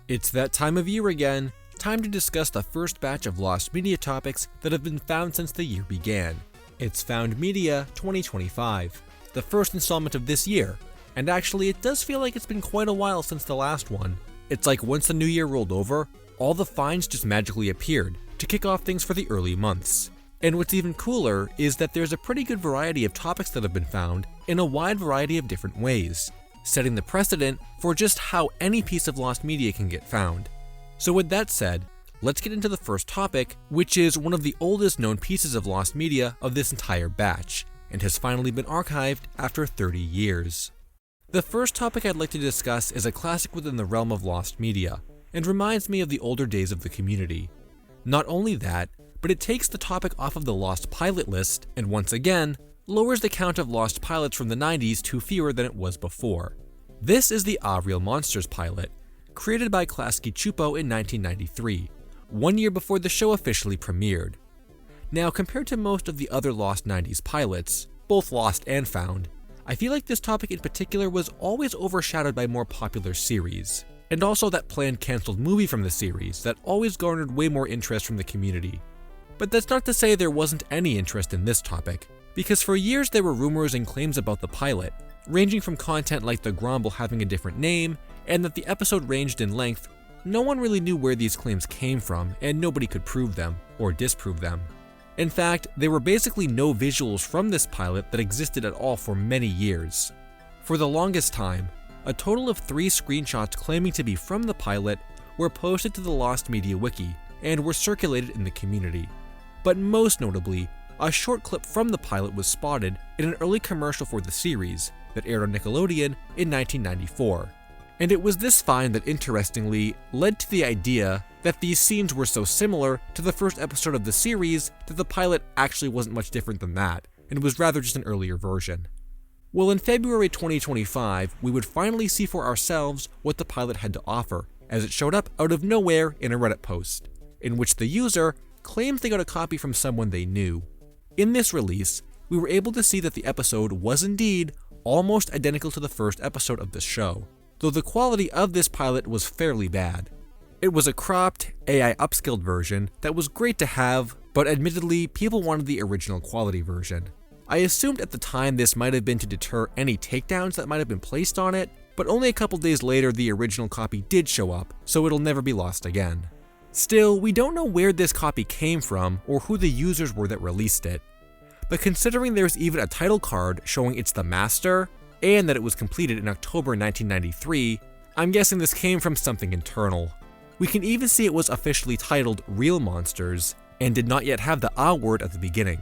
It's that time of year again, time to discuss the first batch of lost media topics that have been found since the year began. It's Found Media 2025, the first installment of this year, and actually it does feel like it's been quite a while since the last one. It's like once the new year rolled over, all the finds just magically appeared to kick off things for the early months. And what's even cooler is that there's a pretty good variety of topics that have been found in a wide variety of different ways, setting the precedent for just how any piece of lost media can get found. So with that said, let's get into the first topic, which is one of the oldest known pieces of lost media of this entire batch, and has finally been archived after 30 years. The first topic I'd like to discuss is a classic within the realm of lost media, and reminds me of the older days of the community. Not only that, but it takes the topic off of the lost pilot list, and once again, lowers the count of lost pilots from the 90s to fewer than it was before. This is the Aaahh Real Monsters pilot, created by Klasky Csupo in 1993, 1 year before the show officially premiered. Now, compared to most of the other lost 90s pilots, both lost and found, I feel like this topic in particular was always overshadowed by more popular series, and also that planned cancelled movie from the series that always garnered way more interest from the community. But that's not to say there wasn't any interest in this topic, because for years there were rumors and claims about the pilot, ranging from content like the Gromble having a different name, and that the episode ranged in length. No one really knew where these claims came from, and nobody could prove them, or disprove them. In fact, there were basically no visuals from this pilot that existed at all for many years. For the longest time, a total of 3 screenshots claiming to be from the pilot were posted to the Lost Media Wiki, and were circulated in the community. But most notably, a short clip from the pilot was spotted in an early commercial for the series that aired on Nickelodeon in 1994. And it was this find that interestingly led to the idea that these scenes were so similar to the first episode of the series that the pilot actually wasn't much different than that, and was rather just an earlier version. Well, in February 2025, we would finally see for ourselves what the pilot had to offer, as it showed up out of nowhere in a Reddit post, in which the user claims they got a copy from someone they knew. In this release, we were able to see that the episode was indeed almost identical to the first episode of the show, though the quality of this pilot was fairly bad. It was a cropped, AI upscaled version that was great to have, but admittedly, people wanted the original quality version. I assumed at the time this might have been to deter any takedowns that might have been placed on it, but only a couple days later the original copy did show up, so it'll never be lost again. Still, we don't know where this copy came from or who the users were that released it. But considering there's even a title card showing it's the master, and that it was completed in October 1993, I'm guessing this came from something internal. We can even see it was officially titled Real Monsters, and did not yet have the Aaahh word at the beginning.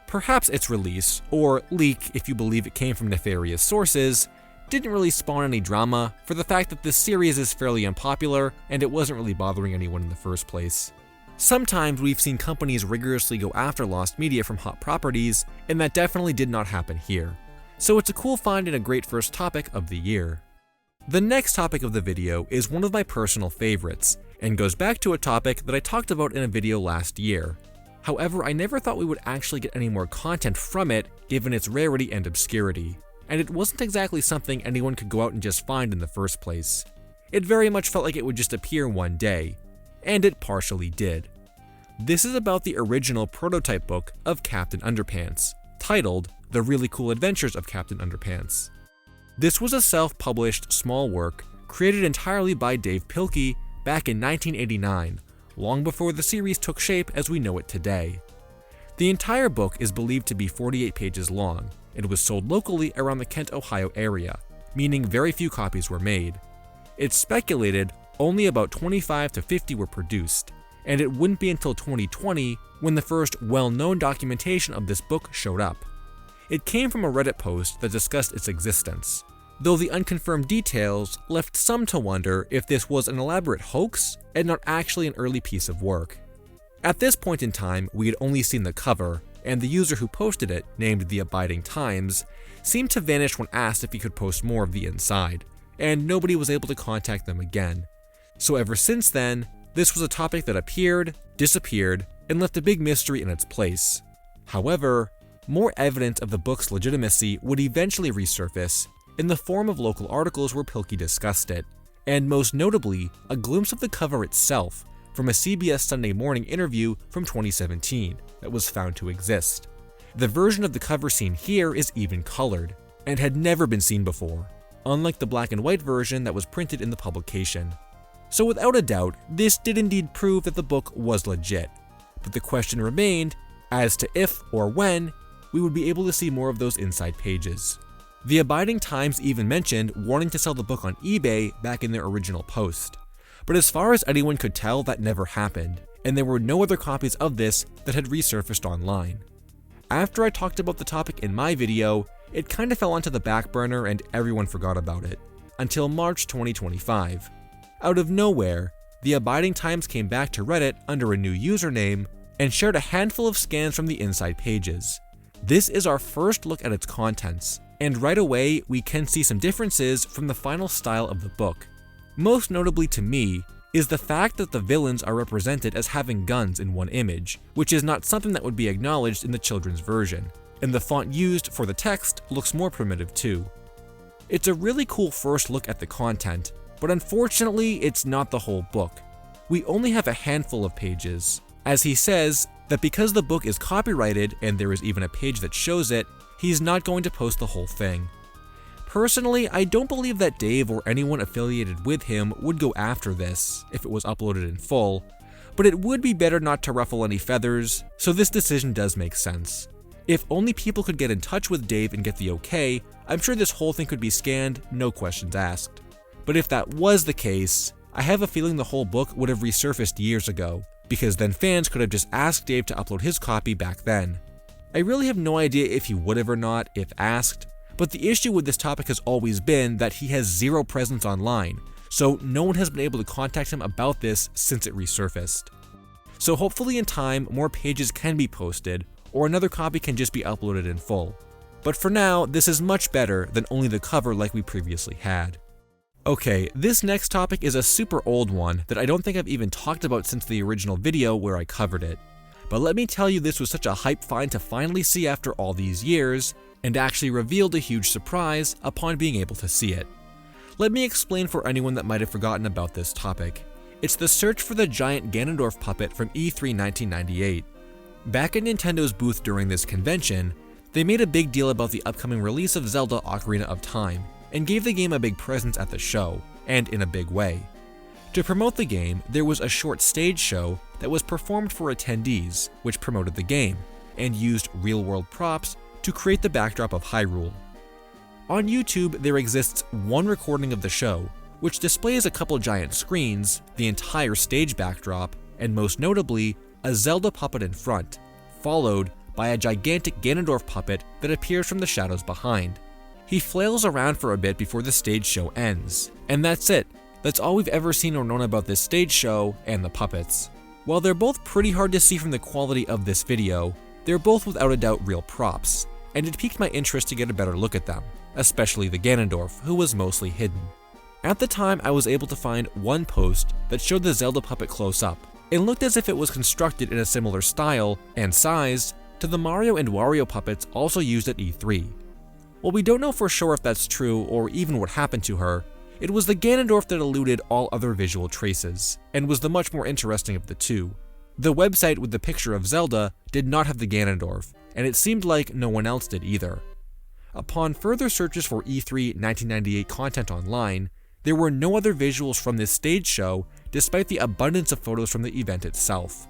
Perhaps its release, or leak if you believe it came from nefarious sources, didn't really spawn any drama for the fact that this series is fairly unpopular and it wasn't really bothering anyone in the first place. Sometimes we've seen companies rigorously go after lost media from hot properties, and that definitely did not happen here. So it's a cool find and a great first topic of the year. The next topic of the video is one of my personal favorites, and goes back to a topic that I talked about in a video last year. However, I never thought we would actually get any more content from it given its rarity and obscurity, and it wasn't exactly something anyone could go out and just find in the first place. It very much felt like it would just appear one day, and it partially did. This is about the original prototype book of Captain Underpants, titled The Really Cool Adventures of Captain Underpants. This was a self-published small work created entirely by Dave Pilkey back in 1989, long before the series took shape as we know it today. The entire book is believed to be 48 pages long, and was sold locally around the Kent, Ohio area, meaning very few copies were made. It's speculated only about 25 to 50 were produced, and it wouldn't be until 2020 when the first well-known documentation of this book showed up. It came from a Reddit post that discussed its existence, though the unconfirmed details left some to wonder if this was an elaborate hoax and not actually an early piece of work. At this point in time, we had only seen the cover, and the user who posted it, named The Abiding Times, seemed to vanish when asked if he could post more of the inside, and nobody was able to contact them again. So ever since then, this was a topic that appeared, disappeared, and left a big mystery in its place. However, more evidence of the book's legitimacy would eventually resurface in the form of local articles where Pilkey discussed it, and most notably, a glimpse of the cover itself from a CBS Sunday Morning interview from 2017 that was found to exist. The version of the cover seen here is even colored, and had never been seen before, unlike the black and white version that was printed in the publication. So without a doubt, this did indeed prove that the book was legit, but the question remained as to if or when we would be able to see more of those inside pages. The Abiding Times even mentioned wanting to sell the book on eBay back in their original post, but as far as anyone could tell, that never happened, and there were no other copies of this that had resurfaced online. After I talked about the topic in my video, it kinda fell onto the back burner and everyone forgot about it, until March 2025. Out of nowhere, the Abiding Times came back to Reddit under a new username and shared a handful of scans from the inside pages. This is our first look at its contents, and right away we can see some differences from the final style of the book. Most notably to me is the fact that the villains are represented as having guns in one image, which is not something that would be acknowledged in the children's version, and the font used for the text looks more primitive too. It's a really cool first look at the content, but unfortunately it's not the whole book. We only have a handful of pages, as he says that because the book is copyrighted and there is even a page that shows it, he's not going to post the whole thing. Personally, I don't believe that Dave or anyone affiliated with him would go after this if it was uploaded in full, but it would be better not to ruffle any feathers, so this decision does make sense. If only people could get in touch with Dave and get the okay, I'm sure this whole thing could be scanned, no questions asked. But if that was the case, I have a feeling the whole book would have resurfaced years ago, because then fans could have just asked Dave to upload his copy back then. I really have no idea if he would have or not if asked, but the issue with this topic has always been that he has zero presence online, so no one has been able to contact him about this since it resurfaced. So hopefully in time, more pages can be posted, or another copy can just be uploaded in full. But for now, this is much better than only the cover like we previously had. Okay, this next topic is a super old one that I don't think I've even talked about since the original video where I covered it. But let me tell you, this was such a hype find to finally see after all these years, and actually revealed a huge surprise upon being able to see it. Let me explain for anyone that might have forgotten about this topic. It's the search for the giant Ganondorf puppet from E3 1998. Back at Nintendo's booth during this convention, they made a big deal about the upcoming release of Zelda Ocarina of Time, and gave the game a big presence at the show, and in a big way. To promote the game, there was a short stage show that was performed for attendees, which promoted the game, and used real-world props to create the backdrop of Hyrule. On YouTube, there exists one recording of the show, which displays a couple giant screens, the entire stage backdrop, and most notably, a Zelda puppet in front, followed by a gigantic Ganondorf puppet that appears from the shadows behind. He flails around for a bit before the stage show ends, and that's it. That's all we've ever seen or known about this stage show and the puppets. While they're both pretty hard to see from the quality of this video, they're both without a doubt real props, and it piqued my interest to get a better look at them, especially the Ganondorf, who was mostly hidden. At the time, I was able to find one post that showed the Zelda puppet close up, and looked as if it was constructed in a similar style and size to the Mario and Wario puppets also used at E3. While we don't know for sure if that's true or even what happened to her, it was the Ganondorf that eluded all other visual traces, and was the much more interesting of the two. The website with the picture of Zelda did not have the Ganondorf, and it seemed like no one else did either. Upon further searches for E3 1998 content online, there were no other visuals from this stage show despite the abundance of photos from the event itself.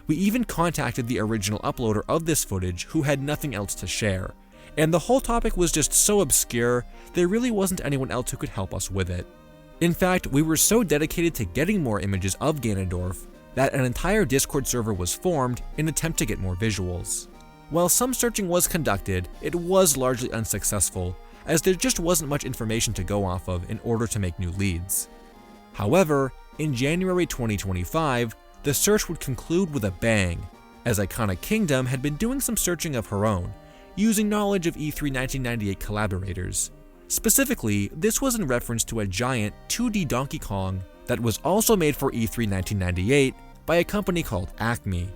We even contacted the original uploader of this footage who had nothing else to share, and the whole topic was just so obscure, there really wasn't anyone else who could help us with it. In fact, we were so dedicated to getting more images of Ganondorf that an entire Discord server was formed in an attempt to get more visuals. While some searching was conducted, it was largely unsuccessful, as there just wasn't much information to go off of in order to make new leads. However, in January 2025, the search would conclude with a bang, as Iconic Kingdom had been doing some searching of her own, using knowledge of E3 1998 collaborators. Specifically, this was in reference to a giant 2D Donkey Kong that was also made for E3 1998 by a company called Acme.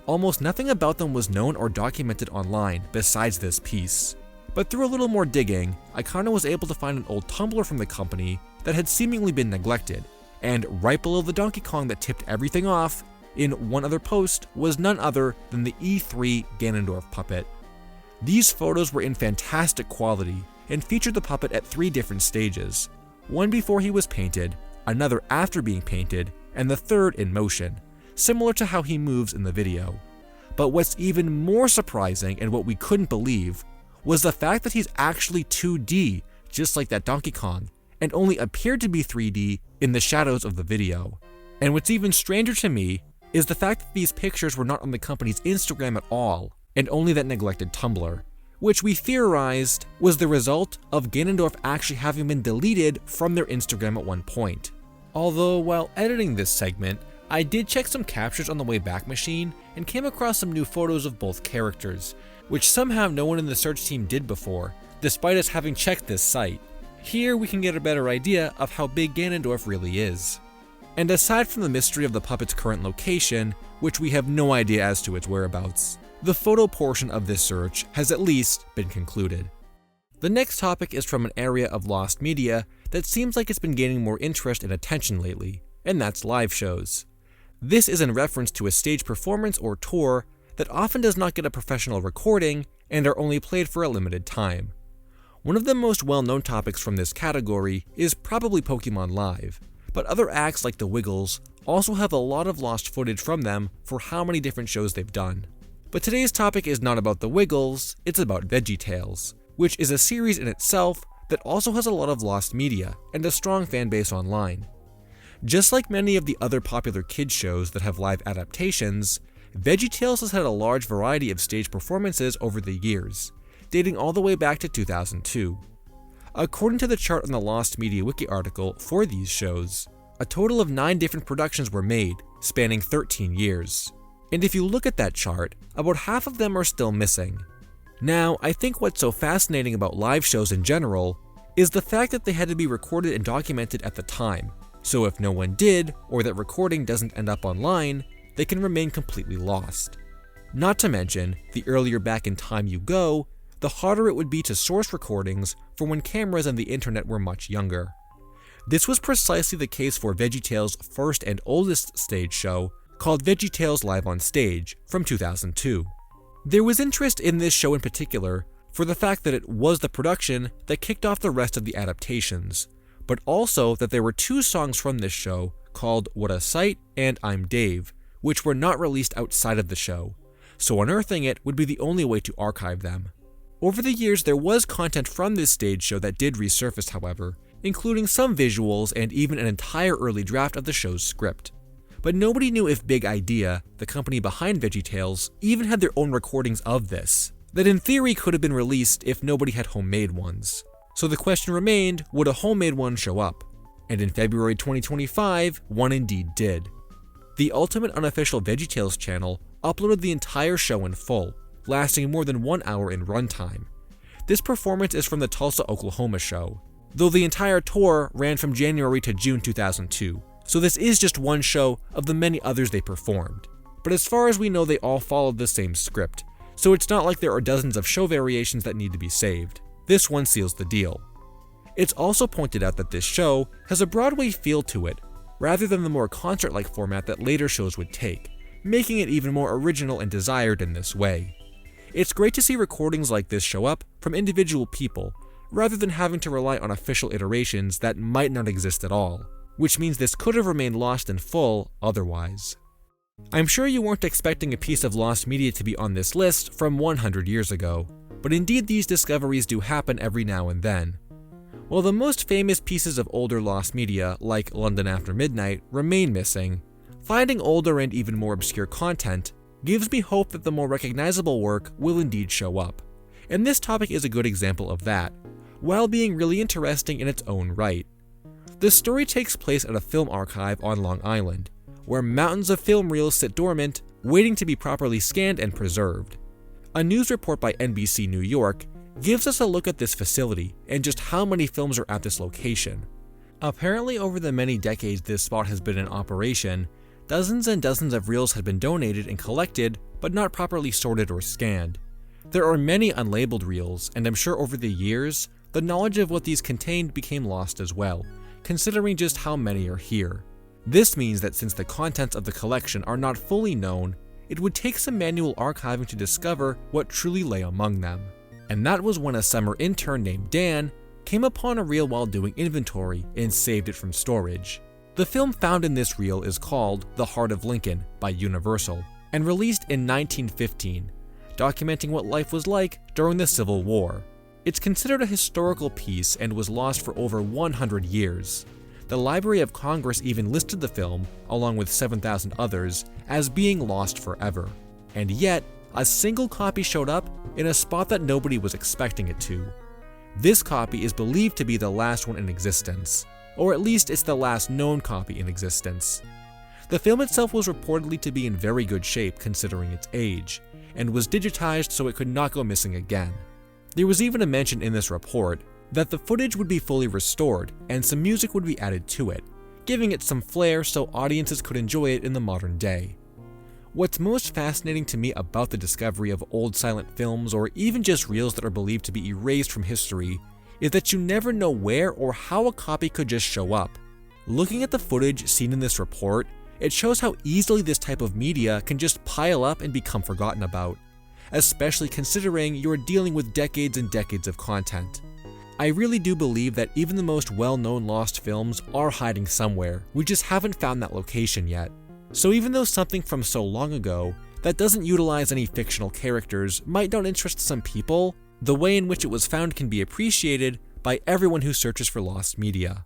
Almost nothing about them was known or documented online besides this piece, But through a little more digging, I kinda was able to find an old Tumblr from the company that had seemingly been neglected, and right below the Donkey Kong that tipped everything off, in one other post, was none other than the E3 Ganondorf puppet. These photos were in fantastic quality and featured the puppet at 3 different stages, one before he was painted, another after being painted, and the third in motion, similar to how he moves in the video. But what's even more surprising, and what we couldn't believe, was the fact that he's actually 2D, just like that Donkey Kong, and only appeared to be 3D in the shadows of the video. And what's even stranger to me is the fact that these pictures were not on the company's Instagram at all, and only that neglected Tumblr, which we theorized was the result of Ganondorf actually having been deleted from their Instagram at one point. Although while editing this segment, I did check some captures on the Wayback Machine and came across some new photos of both characters, which somehow no one in the search team did before, despite us having checked this site. Here we can get a better idea of how big Ganondorf really is. And aside from the mystery of the puppet's current location, which we have no idea as to its whereabouts, the photo portion of this search has at least been concluded. The next topic is from an area of lost media that seems like it's been gaining more interest and attention lately, and that's live shows. This is in reference to a stage performance or tour that often does not get a professional recording and are only played for a limited time. One of the most well-known topics from this category is probably Pokemon Live, but other acts like the Wiggles also have a lot of lost footage from them for how many different shows they've done. But today's topic is not about the Wiggles, it's about VeggieTales, which is a series in itself that also has a lot of lost media and a strong fan base online. Just like many of the other popular kids shows that have live adaptations, VeggieTales has had a large variety of stage performances over the years, dating all the way back to 2002. According to the chart on the Lost Media Wiki article for these shows, a total of 9 different productions were made, spanning 13 years. And if you look at that chart, about half of them are still missing. Now, I think what's so fascinating about live shows in general is the fact that they had to be recorded and documented at the time, so if no one did, or that recording doesn't end up online, they can remain completely lost. Not to mention, the earlier back in time you go, the harder it would be to source recordings from when cameras and the internet were much younger. This was precisely the case for VeggieTales' first and oldest stage show, called VeggieTales Live on Stage, from 2002. There was interest in this show in particular for the fact that it was the production that kicked off the rest of the adaptations, but also that there were 2 songs from this show called What a Sight and I'm Dave, which were not released outside of the show, so unearthing it would be the only way to archive them. Over the years, there was content from this stage show that did resurface, however, including some visuals and even an entire early draft of the show's script. But nobody knew if Big Idea, the company behind VeggieTales, even had their own recordings of this, that in theory could have been released if nobody had homemade ones. So the question remained, would a homemade one show up? And in February 2025, one indeed did. The Ultimate Unofficial VeggieTales channel uploaded the entire show in full, lasting more than 1 hour in runtime. This performance is from the Tulsa, Oklahoma show, though the entire tour ran from January to June 2002, so this is just one show of the many others they performed. But as far as we know, they all followed the same script, so it's not like there are dozens of show variations that need to be saved. This one seals the deal. It's also pointed out that this show has a Broadway feel to it, rather than the more concert-like format that later shows would take, making it even more original and desired in this way. It's great to see recordings like this show up from individual people, rather than having to rely on official iterations that might not exist at all, which means this could have remained lost in full otherwise. I'm sure you weren't expecting a piece of lost media to be on this list from 100 years ago, but indeed these discoveries do happen every now and then. While the most famous pieces of older lost media, like London After Midnight, remain missing, finding older and even more obscure content gives me hope that the more recognizable work will indeed show up. And this topic is a good example of that, while being really interesting in its own right. The story takes place at a film archive on Long Island, where mountains of film reels sit dormant, waiting to be properly scanned and preserved. A news report by NBC New York gives us a look at this facility and just how many films are at this location. Apparently, over the many decades this spot has been in operation, dozens and dozens of reels had been donated and collected, but not properly sorted or scanned. There are many unlabeled reels, and I'm sure over the years, the knowledge of what these contained became lost as well, considering just how many are here. This means that since the contents of the collection are not fully known, it would take some manual archiving to discover what truly lay among them. And that was when a summer intern named Dan came upon a reel while doing inventory and saved it from storage. The film found in this reel is called The Heart of Lincoln by Universal, and released in 1915, documenting what life was like during the Civil War. It's considered a historical piece and was lost for over 100 years. The Library of Congress even listed the film, along with 7,000 others, as being lost forever. And yet, a single copy showed up in a spot that nobody was expecting it to. This copy is believed to be the last one in existence, or at least it's the last known copy in existence. The film itself was reportedly to be in very good shape considering its age, and was digitized so it could not go missing again. There was even a mention in this report that the footage would be fully restored and some music would be added to it, giving it some flair so audiences could enjoy it in the modern day. What's most fascinating to me about the discovery of old silent films, or even just reels that are believed to be erased from history, is that you never know where or how a copy could just show up. Looking at the footage seen in this report, it shows how easily this type of media can just pile up and become forgotten about, especially considering you're dealing with decades and decades of content. I really do believe that even the most well-known lost films are hiding somewhere, we just haven't found that location yet. So even though something from so long ago that doesn't utilize any fictional characters might not interest some people, the way in which it was found can be appreciated by everyone who searches for lost media.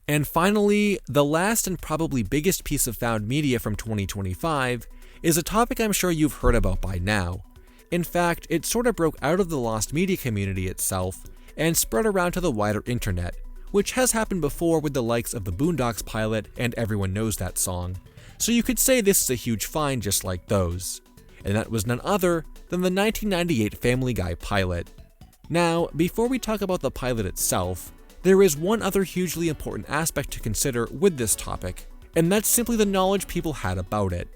And finally, the last and probably biggest piece of found media from 2025 is a topic I'm sure you've heard about by now. In fact, it sort of broke out of the lost media community itself and spread around to the wider internet, which has happened before with the likes of the Boondocks pilot and Everyone Knows That Song, so you could say this is a huge find just like those. And that was none other than the 1998 Family Guy pilot. Now, before we talk about the pilot itself, there is one other hugely important aspect to consider with this topic, and that's simply the knowledge people had about it.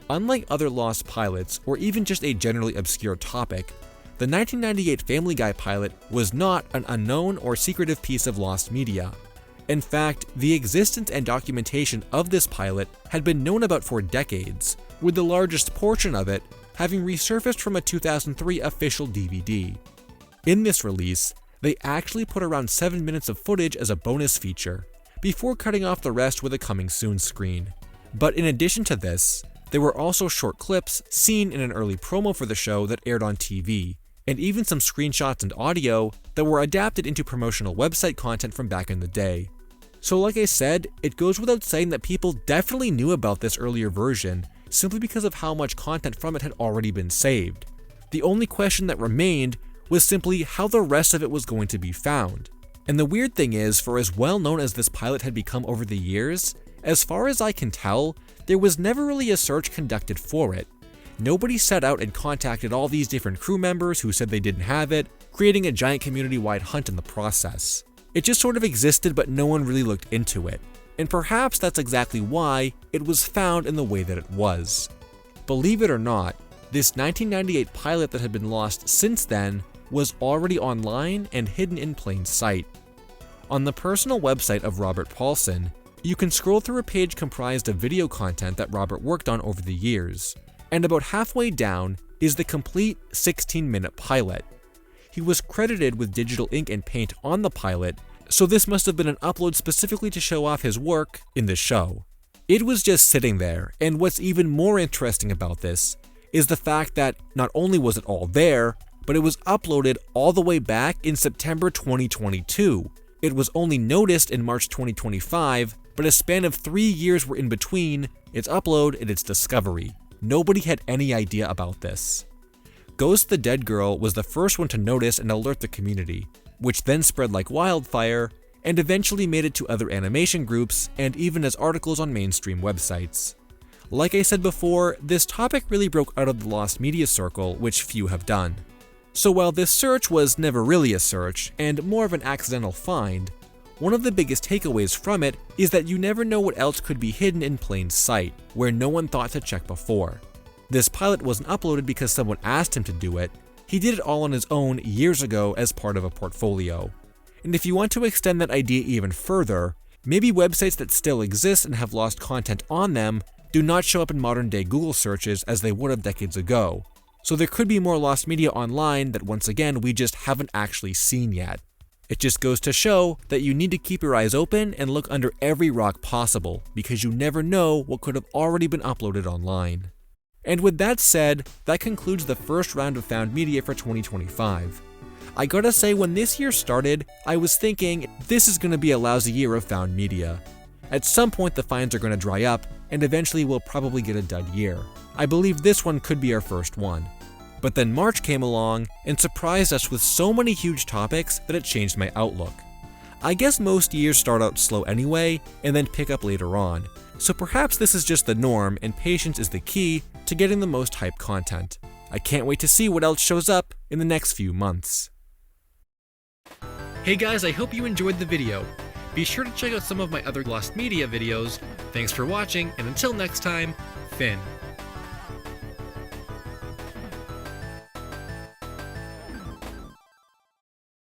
Unlike other lost pilots, or even just a generally obscure topic, the 1998 Family Guy pilot was not an unknown or secretive piece of lost media. In fact, the existence and documentation of this pilot had been known about for decades, with the largest portion of it having resurfaced from a 2003 official DVD. In this release, they actually put around 7 minutes of footage as a bonus feature, before cutting off the rest with a coming soon screen. But in addition to this, there were also short clips seen in an early promo for the show that aired on TV, and even some screenshots and audio that were adapted into promotional website content from back in the day. So like I said, it goes without saying that people definitely knew about this earlier version simply because of how much content from it had already been saved. The only question that remained was simply how the rest of it was going to be found. And the weird thing is, for as well known as this pilot had become over the years, as far as I can tell, there was never really a search conducted for it. Nobody set out and contacted all these different crew members who said they didn't have it, creating a giant community-wide hunt in the process. It just sort of existed, but no one really looked into it. And perhaps that's exactly why it was found in the way that it was. Believe it or not, this 1998 pilot that had been lost since then was already online and hidden in plain sight. On the personal website of Robert Paulson, you can scroll through a page comprised of video content that Robert worked on over the years, and about halfway down is the complete 16-minute pilot. He was credited with digital ink and paint on the pilot, so this must have been an upload specifically to show off his work in the show. It was just sitting there, and what's even more interesting about this is the fact that not only was it all there, but it was uploaded all the way back in September 2022. It was only noticed in March 2025, but a span of 3 years were in between its upload and its discovery. Nobody had any idea about this. Ghost the Dead Girl was the first one to notice and alert the community, which then spread like wildfire and eventually made it to other animation groups and even as articles on mainstream websites. Like I said before, this topic really broke out of the lost media circle, which few have done. So while this search was never really a search and more of an accidental find, one of the biggest takeaways from it is that you never know what else could be hidden in plain sight, where no one thought to check before. This pilot wasn't uploaded because someone asked him to do it. He did it all on his own years ago as part of a portfolio. And if you want to extend that idea even further, maybe websites that still exist and have lost content on them do not show up in modern day Google searches as they would have decades ago. So there could be more lost media online that once again we just haven't actually seen yet. It just goes to show that you need to keep your eyes open and look under every rock possible, because you never know what could have already been uploaded online. And with that said, that concludes the first round of found media for 2025. I gotta say, when this year started, I was thinking, this is gonna be a lousy year of found media. At some point the finds are gonna dry up, and eventually we'll probably get a dud year. I believe this one could be our first one. But then March came along and surprised us with so many huge topics that it changed my outlook. I guess most years start out slow anyway, and then pick up later on. So perhaps this is just the norm, and patience is the key to getting the most hype content. I can't wait to see what else shows up in the next few months. Hey guys, I hope you enjoyed the video. Be sure to check out some of my other lost media videos. Thanks for watching, and until next time, Finn.